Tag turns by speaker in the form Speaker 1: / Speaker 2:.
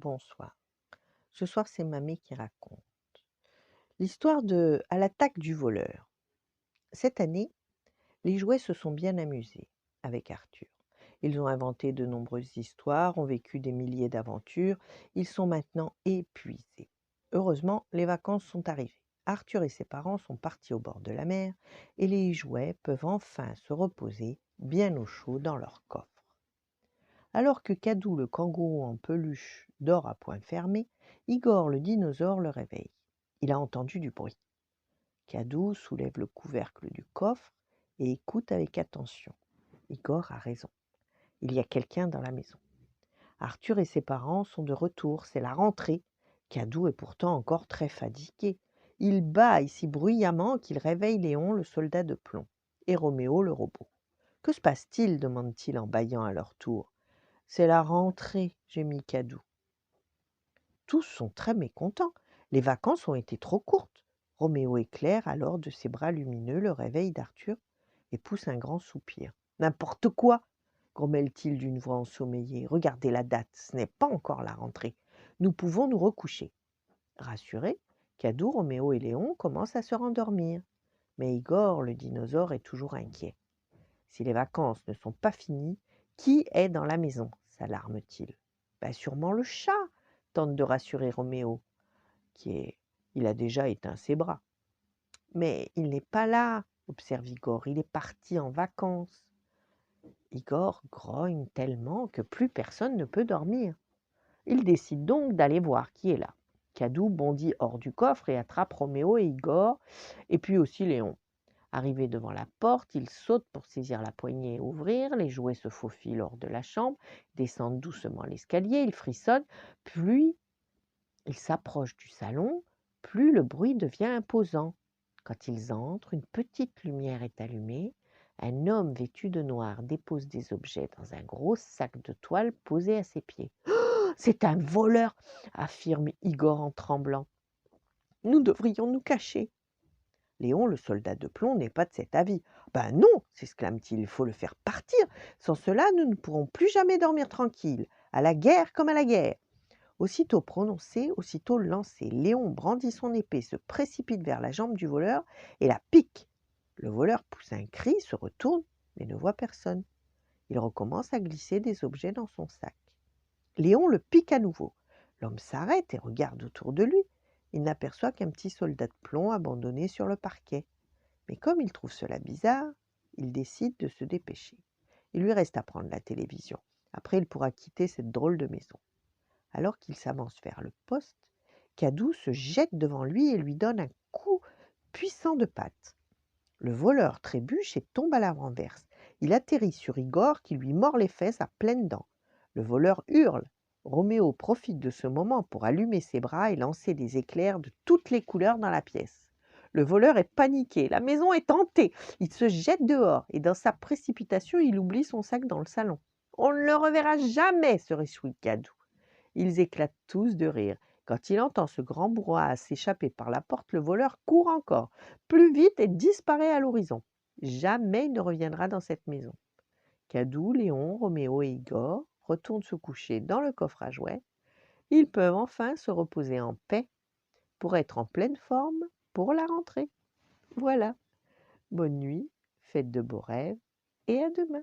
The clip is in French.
Speaker 1: Bonsoir. Ce soir, c'est Mamé qui raconte. L'histoire de À l'attaque du voleur. Cette année, les jouets se sont bien amusés avec Arthur. Ils ont inventé de nombreuses histoires, ont vécu des milliers d'aventures. Ils sont maintenant épuisés. Heureusement, les vacances sont arrivées. Arthur et ses parents sont partis au bord de la mer et les jouets peuvent enfin se reposer bien au chaud dans leur coffre. Alors que Kadou le kangourou en peluche dort à point fermé, Igor le dinosaure le réveille. Il a entendu du bruit. Kadou soulève le couvercle du coffre et écoute avec attention. Igor a raison. Il y a quelqu'un dans la maison. Arthur et ses parents sont de retour, c'est la rentrée. Kadou est pourtant encore très fatigué. Il bâille si bruyamment qu'il réveille Léon, le soldat de plomb, et Roméo, le robot. Que se passe-t-il demande-t-il en bâillant à leur tour. C'est la rentrée, gémit Kadou. Tous sont très mécontents. Les vacances ont été trop courtes. Roméo éclaire alors de ses bras lumineux le réveil d'Arthur et pousse un grand soupir. N'importe quoi, grommelle-t-il d'une voix ensommeillée. Regardez la date, ce n'est pas encore la rentrée. Nous pouvons nous recoucher. Rassurés, Kadou, Roméo et Léon commencent à se rendormir. Mais Igor, le dinosaure, est toujours inquiet. Si les vacances ne sont pas finies, qui est dans la maison s'alarme-t-il. Ben sûrement le chat, tente de rassurer Roméo, il a déjà éteint ses bras. Mais il n'est pas là, observe Igor, il est parti en vacances. Igor grogne tellement que plus personne ne peut dormir. Il décide donc d'aller voir qui est là. Kadou bondit hors du coffre et attrape Roméo et Igor, et puis aussi Léon. Arrivé devant la porte, il saute pour saisir la poignée et ouvrir. Les jouets se faufilent hors de la chambre, descendent doucement l'escalier, ils frissonnent. Plus ils s'approchent du salon, plus le bruit devient imposant. Quand ils entrent, une petite lumière est allumée. Un homme vêtu de noir dépose des objets dans un gros sac de toile posé à ses pieds. « C'est un voleur !» affirme Igor en tremblant. « Nous devrions nous cacher. » Léon, le soldat de plomb, n'est pas de cet avis. « Ben non !» s'exclame-t-il, « il faut le faire partir. Sans cela, nous ne pourrons plus jamais dormir tranquille. À la guerre comme à la guerre. » Aussitôt prononcé, aussitôt lancé, Léon brandit son épée, se précipite vers la jambe du voleur et la pique. Le voleur pousse un cri, se retourne, mais ne voit personne. Il recommence à glisser des objets dans son sac. Léon le pique à nouveau. L'homme s'arrête et regarde autour de lui. Il n'aperçoit qu'un petit soldat de plomb abandonné sur le parquet. Mais comme il trouve cela bizarre, il décide de se dépêcher. Il lui reste à prendre la télévision. Après, il pourra quitter cette drôle de maison. Alors qu'il s'avance vers le poste, Kadou se jette devant lui et lui donne un coup puissant de patte. Le voleur trébuche et tombe à la renverse. Il atterrit sur Igor qui lui mord les fesses à pleines dents. Le voleur hurle. Roméo profite de ce moment pour allumer ses bras et lancer des éclairs de toutes les couleurs dans la pièce. Le voleur est paniqué, la maison est hantée. Il se jette dehors et dans sa précipitation, il oublie son sac dans le salon. On ne le reverra jamais, se réjouit Kadou. Ils éclatent tous de rire. Quand il entend ce grand brouhaha s'échapper par la porte, le voleur court encore, plus vite et disparaît à l'horizon. Jamais il ne reviendra dans cette maison. Kadou, Léon, Roméo et Igor retournent se coucher dans le coffre à jouets. Ils peuvent enfin se reposer en paix pour être en pleine forme pour la rentrée. Voilà. Bonne nuit, faites de beaux rêves et à demain.